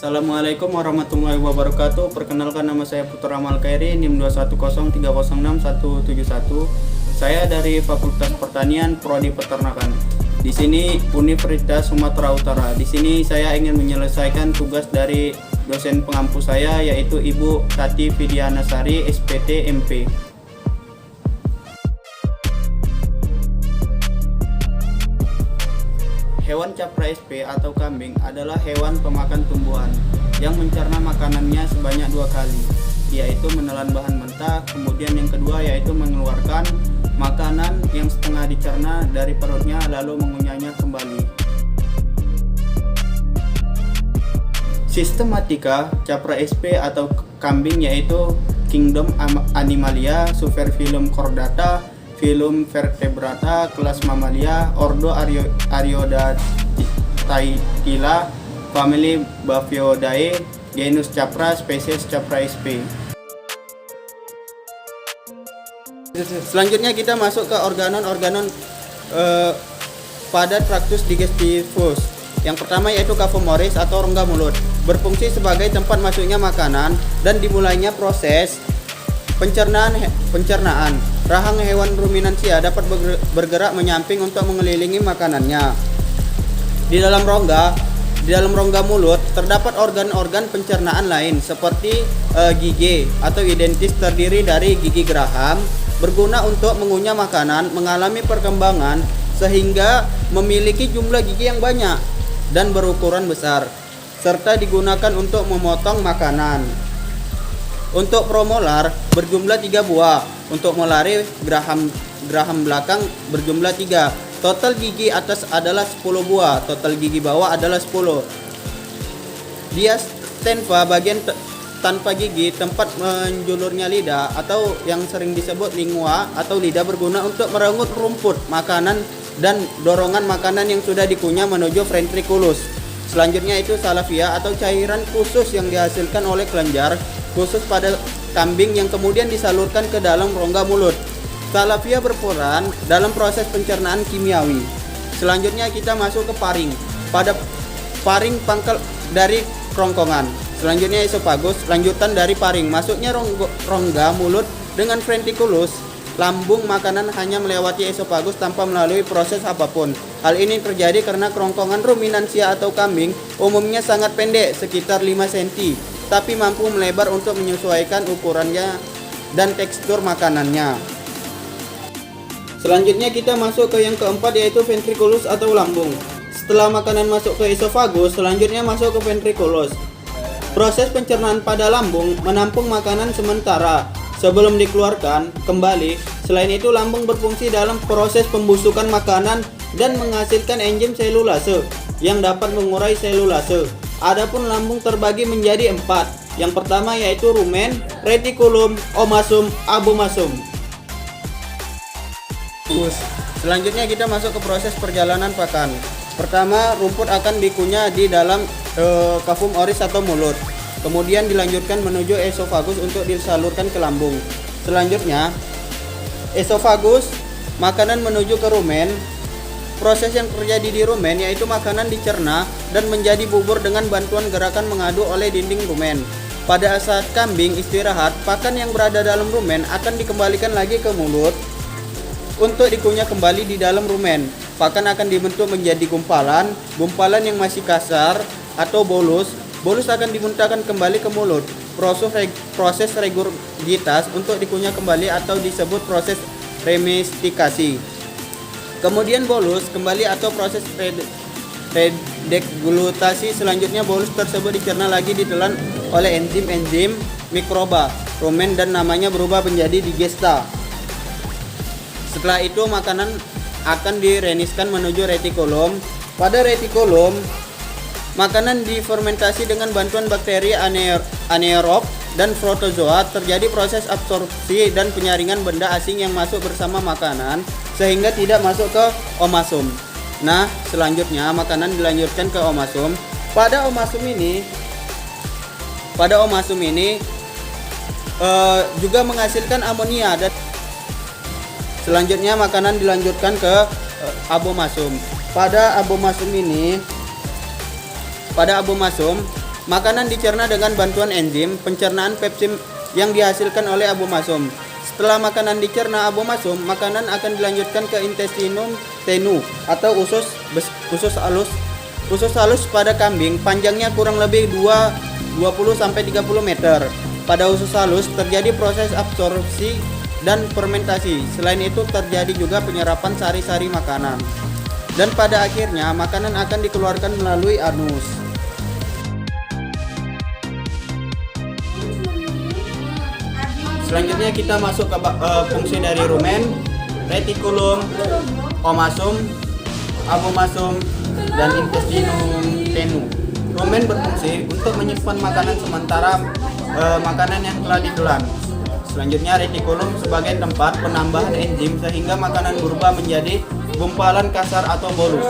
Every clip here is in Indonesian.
Assalamualaikum warahmatullahi wabarakatuh. Perkenalkan, nama saya Putra Amal Khairi, NIM 210306171. Saya dari Fakultas Pertanian, Prodi Peternakan. Di sini Universitas Sumatera Utara. Di sini saya ingin menyelesaikan tugas dari dosen pengampu saya, yaitu Ibu Tati Fidianasari, SPT MP. Hewan capra SP atau kambing adalah hewan pemakan tumbuhan yang mencerna makanannya sebanyak 2 kali, yaitu menelan bahan mentah, kemudian yang kedua yaitu mengeluarkan makanan yang setengah dicerna dari perutnya lalu mengunyahnya kembali. Sistematika capra SP atau kambing yaitu Kingdom Animalia, Superfilum Chordata, Filum Vertebrata, kelas Mamalia, Ordo Ariodatila, famili Bavioidae, genus Capra, spesies Capra sp. Selanjutnya kita masuk ke organon-organon pada traktus digestivus. Yang pertama yaitu Cavomoris atau rongga mulut, berfungsi sebagai tempat masuknya makanan dan dimulainya proses pencernaan. Rahang hewan ruminansia dapat bergerak menyamping untuk mengelilingi makanannya. Di dalam rongga mulut terdapat organ-organ pencernaan lain seperti gigi atau identis, terdiri dari gigi geraham, berguna untuk mengunyah makanan, mengalami perkembangan sehingga memiliki jumlah gigi yang banyak dan berukuran besar, serta digunakan untuk memotong makanan. Untuk promolar berjumlah 3 buah. Untuk molari geraham belakang berjumlah 3. Total gigi atas adalah 10 buah. Total gigi bawah adalah 10. Diastenva, bagian tanpa gigi, tempat menjulurnya lidah atau yang sering disebut lingua atau lidah, berguna untuk merenggut rumput makanan dan dorongan makanan yang sudah dikunyah menuju ventriculus. Selanjutnya itu salvia atau cairan khusus yang dihasilkan oleh kelenjar khusus pada kambing yang kemudian disalurkan ke dalam rongga mulut. Salvia berperan dalam proses pencernaan kimiawi. Selanjutnya kita masuk ke paring. Pada paring pangkal dari kerongkongan. Selanjutnya esophagus, lanjutan dari paring. Masuknya rongga mulut dengan ventriculus. Lambung makanan hanya melewati esophagus tanpa melalui proses apapun. Hal ini terjadi karena kerongkongan ruminansia atau kambing umumnya sangat pendek, sekitar 5 cm, tapi mampu melebar untuk menyesuaikan ukurannya dan tekstur makanannya. Selanjutnya kita masuk ke yang keempat, yaitu ventriculus atau lambung. Setelah makanan masuk ke esophagus, selanjutnya masuk ke ventriculus. Proses pencernaan pada lambung menampung makanan sementara sebelum dikeluarkan kembali. Selain itu, lambung berfungsi dalam proses pembusukan makanan dan menghasilkan enzim selulase yang dapat mengurai selulase. Adapun lambung terbagi menjadi 4. Yang pertama yaitu rumen, retikulum, omasum, abomasum. Selanjutnya kita masuk ke proses perjalanan pakan. Pertama, rumput akan dikunyah di dalam cavum oris atau mulut. Kemudian dilanjutkan menuju esophagus untuk disalurkan ke lambung. Selanjutnya, esophagus, makanan menuju ke rumen. Proses yang terjadi di rumen yaitu makanan dicerna dan menjadi bubur dengan bantuan gerakan mengadu oleh dinding rumen. Pada saat kambing istirahat, pakan yang berada dalam rumen akan dikembalikan lagi ke mulut untuk dikunyah kembali di dalam rumen. Pakan akan dibentuk menjadi gumpalan yang masih kasar atau bolus. Bolus akan dimuntahkan kembali ke mulut. Proses regurgitas untuk dikunyah kembali atau disebut proses remestikasi. Kemudian bolus kembali atau proses redeglutasi. Selanjutnya bolus tersebut dicerna lagi, ditelan oleh enzim-enzim mikroba rumen dan namanya berubah menjadi digesta. Setelah itu makanan akan direniskan menuju retikulum. Pada retikulum, makanan difermentasi dengan bantuan bakteri anaerob dan protozoa. Terjadi proses absorpsi dan penyaringan benda asing yang masuk bersama makanan sehingga tidak masuk ke omasum. Nah, selanjutnya makanan dilanjutkan ke omasum. Pada omasum ini juga menghasilkan amonia, dan selanjutnya makanan dilanjutkan ke abomasum. Pada abomasum Makanan dicerna dengan bantuan enzim pencernaan pepsim yang dihasilkan oleh abomasum. Setelah makanan dicerna abomasum, makanan akan dilanjutkan ke intestinum tenue atau usus halus. Usus halus pada kambing panjangnya kurang lebih 20-30 meter. Pada usus halus terjadi proses absorpsi dan fermentasi. Selain itu terjadi juga penyerapan sari-sari makanan. Dan pada akhirnya makanan akan dikeluarkan melalui anus. Selanjutnya kita masuk ke fungsi dari rumen, retikulum, omasum, abomasum, dan intestinum tenue. Rumen berfungsi untuk menyimpan makanan sementara makanan yang telah ditelan. Selanjutnya retikulum sebagai tempat penambahan enzim sehingga makanan berubah menjadi gumpalan kasar atau bolus.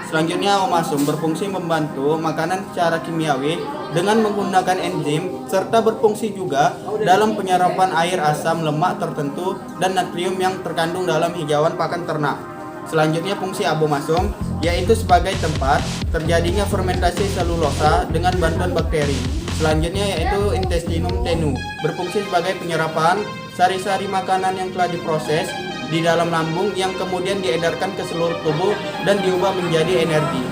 Selanjutnya omasum berfungsi membantu makanan secara kimiawi dengan menggunakan enzim serta berfungsi juga dalam penyerapan air, asam, lemak tertentu dan natrium yang terkandung dalam hijauan pakan ternak. Selanjutnya fungsi abomasum yaitu sebagai tempat terjadinya fermentasi selulosa dengan bantuan bakteri. Selanjutnya yaitu intestinum tenue berfungsi sebagai penyerapan sari-sari makanan yang telah diproses di dalam lambung yang kemudian diedarkan ke seluruh tubuh dan diubah menjadi energi.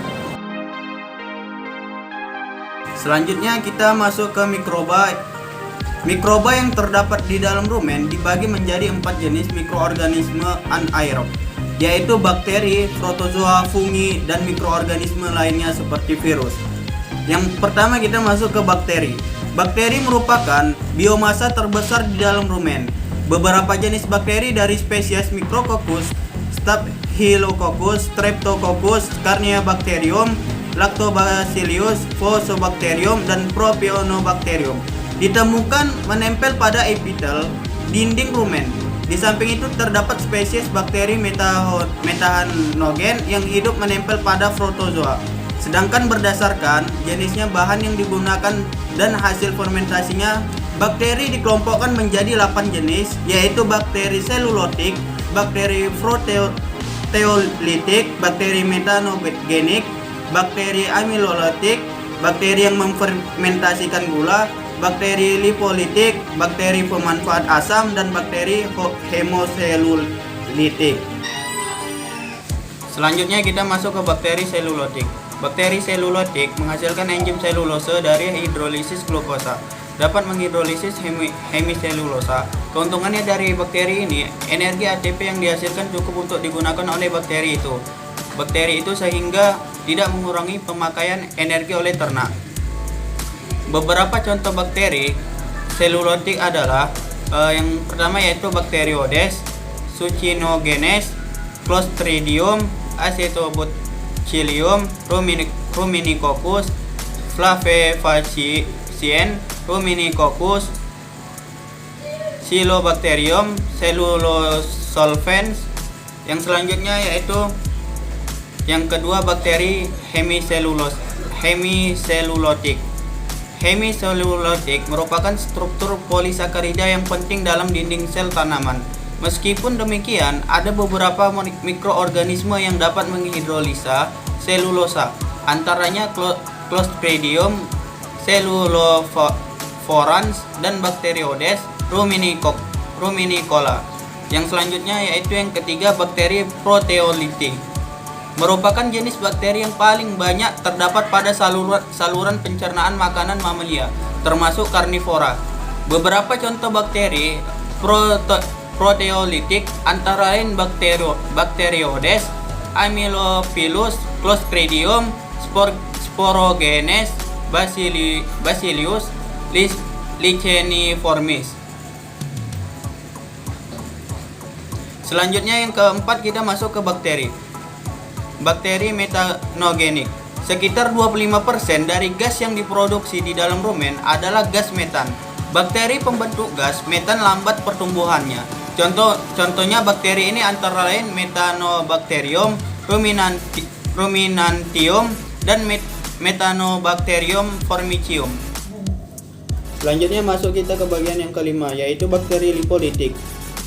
Selanjutnya kita masuk ke mikroba. Mikroba yang terdapat di dalam rumen dibagi menjadi 4 jenis mikroorganisme anaerob, yaitu bakteri, protozoa, fungi, dan mikroorganisme lainnya seperti virus. Yang pertama kita masuk ke bakteri. Bakteri merupakan biomasa terbesar di dalam rumen. Beberapa jenis bakteri dari spesies Micrococcus, Staphylococcus, Streptococcus, Carniabacterium, Lactobacillus, Fusobacterium, dan Propionibacterium ditemukan menempel pada epitel dinding rumen. Di samping itu terdapat spesies bakteri metahanogen yang hidup menempel pada protozoa. Sedangkan berdasarkan jenisnya bahan yang digunakan dan hasil fermentasinya, bakteri dikelompokkan menjadi 8 jenis, yaitu bakteri selulotik, bakteri proteolitik, bakteri metanogenik, bakteri amilolitik, bakteri yang memfermentasikan gula, bakteri lipolitik, bakteri pemanfaat asam, dan bakteri hemoselulitik. Selanjutnya kita masuk ke bakteri selulotik. Bakteri selulotik menghasilkan enzim selulose dari hidrolisis glukosa. Dapat menghidrolisis hemiselulosa. Keuntungannya dari bakteri ini, energi ATP yang dihasilkan cukup untuk digunakan oleh bakteri itu. Sehingga tidak mengurangi pemakaian energi oleh ternak. Beberapa contoh bakteri selulotik adalah yang pertama yaitu Bacteroides, Succinogenes, Clostridium, Acetobacillium, Ruminicoccus, Flavefacien, Ruminicoccus, Silobacterium, Cellulosolvens. Yang selanjutnya yaitu yang kedua bakteri hemiselulotik. Hemiselulotik merupakan struktur polisakarida yang penting dalam dinding sel tanaman. Meskipun demikian, ada beberapa mikroorganisme yang dapat menghidrolisa selulosa, antaranya Clostridium, Cellulophorans, dan Bacteroides ruminicola. Yang selanjutnya yaitu yang ketiga bakteri proteolitik. Merupakan jenis bakteri yang paling banyak terdapat pada saluran pencernaan makanan mamalia, termasuk karnivora. Beberapa contoh bakteri proteolitik antara lain Bacteroides, Amylophilus, Clostridium, Sporogenes, Bacillus licheniformis. Selanjutnya yang keempat kita masuk ke bakteri. Bakteri metanogenik. Sekitar 25% dari gas yang diproduksi di dalam rumen adalah gas metan. Bakteri pembentuk gas metan lambat pertumbuhannya. Contohnya bakteri ini antara lain Methanobacterium ruminantium dan Methanobacterium formicium. Selanjutnya masuk kita ke bagian yang kelima, yaitu bakteri lipolitik.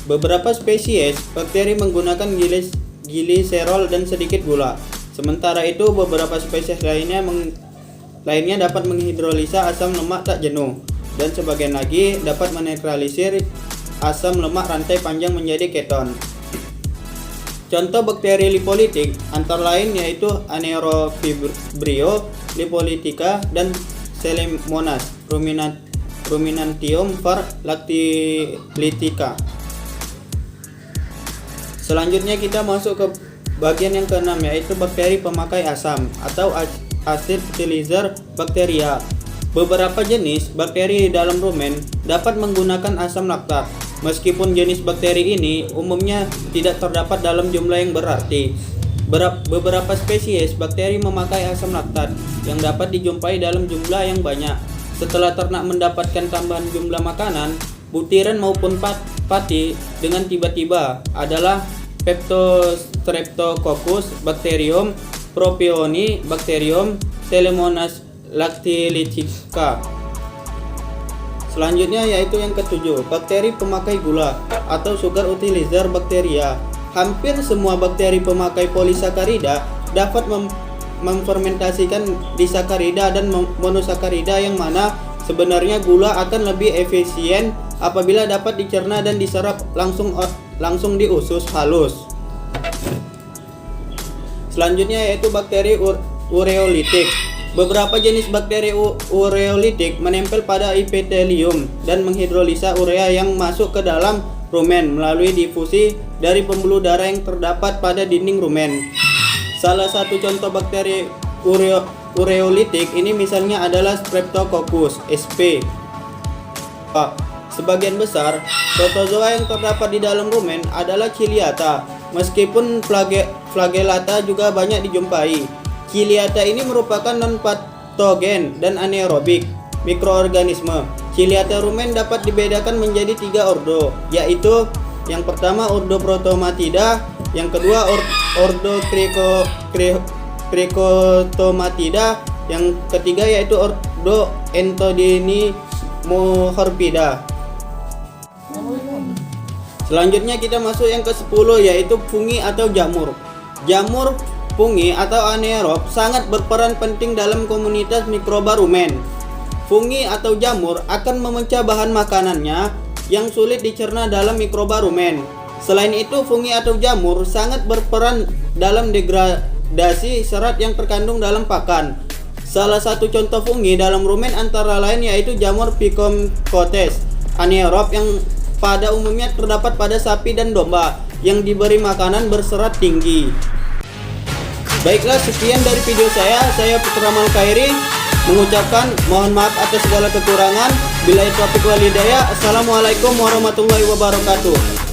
Beberapa spesies bakteri menggunakan gliserol dan sedikit gula. Sementara itu beberapa spesies lainnya lainnya dapat menghidrolisa asam lemak tak jenuh, dan sebagian lagi dapat menetralisir asam lemak rantai panjang menjadi keton. Contoh bakteri lipolitik antara lain yaitu Anaerobio lipolitica dan Pseudomonas ruminantium var lactylitica. Selanjutnya kita masuk ke bagian yang keenam, yaitu bakteri pemakai asam atau acid utilizer bacteria. Beberapa jenis bakteri dalam rumen dapat menggunakan asam laktat. Meskipun jenis bakteri ini umumnya tidak terdapat dalam jumlah yang berarti. Beberapa spesies bakteri memakai asam laktat yang dapat dijumpai dalam jumlah yang banyak. Setelah ternak mendapatkan tambahan jumlah makanan, butiran maupun pati dengan tiba-tiba adalah Streptococcus bacterium, Propionibacterium, Pseudomonas lactylitica. Selanjutnya yaitu yang ketujuh, bakteri pemakai gula atau sugar utilizer bacteria. Hampir semua bakteri pemakai polisakarida dapat memfermentasikan disakarida dan monosakarida, yang mana sebenarnya gula akan lebih efisien apabila dapat dicerna dan diserap langsung di usus halus. Selanjutnya yaitu bakteri ureolitik. Beberapa jenis bakteri ureolitik menempel pada epitelium dan menghidrolisa urea yang masuk ke dalam rumen melalui difusi dari pembuluh darah yang terdapat pada dinding rumen. Salah satu contoh bakteri ureolitik ini misalnya adalah Streptococcus sp. Sebagian besar protozoa yang terdapat di dalam rumen adalah Ciliata, meskipun flagellata juga banyak dijumpai. Ciliata ini merupakan non-patogen dan anaerobik mikroorganisme. Ciliata rumen dapat dibedakan menjadi 3 ordo, yaitu yang pertama ordo Protomatida, yang kedua ordo Cricotomatida, yang ketiga yaitu ordo Entodinimohorpida. Selanjutnya kita masuk yang ke-10, yaitu fungi atau jamur. Jamur, fungi atau anaerob sangat berperan penting dalam komunitas mikroba rumen. Fungi atau jamur akan memecah bahan makanannya yang sulit dicerna dalam mikroba rumen. Selain itu, fungi atau jamur sangat berperan dalam degradasi serat yang terkandung dalam pakan. Salah satu contoh fungi dalam rumen antara lain yaitu jamur Picocotes anaerob yang pada umumnya terdapat pada sapi dan domba yang diberi makanan berserat tinggi. Baiklah, sekian dari video saya Putra Malkhairi mengucapkan mohon maaf atas segala kekurangan. Billahi taufiq wal hidayah. Assalamualaikum warahmatullahi wabarakatuh.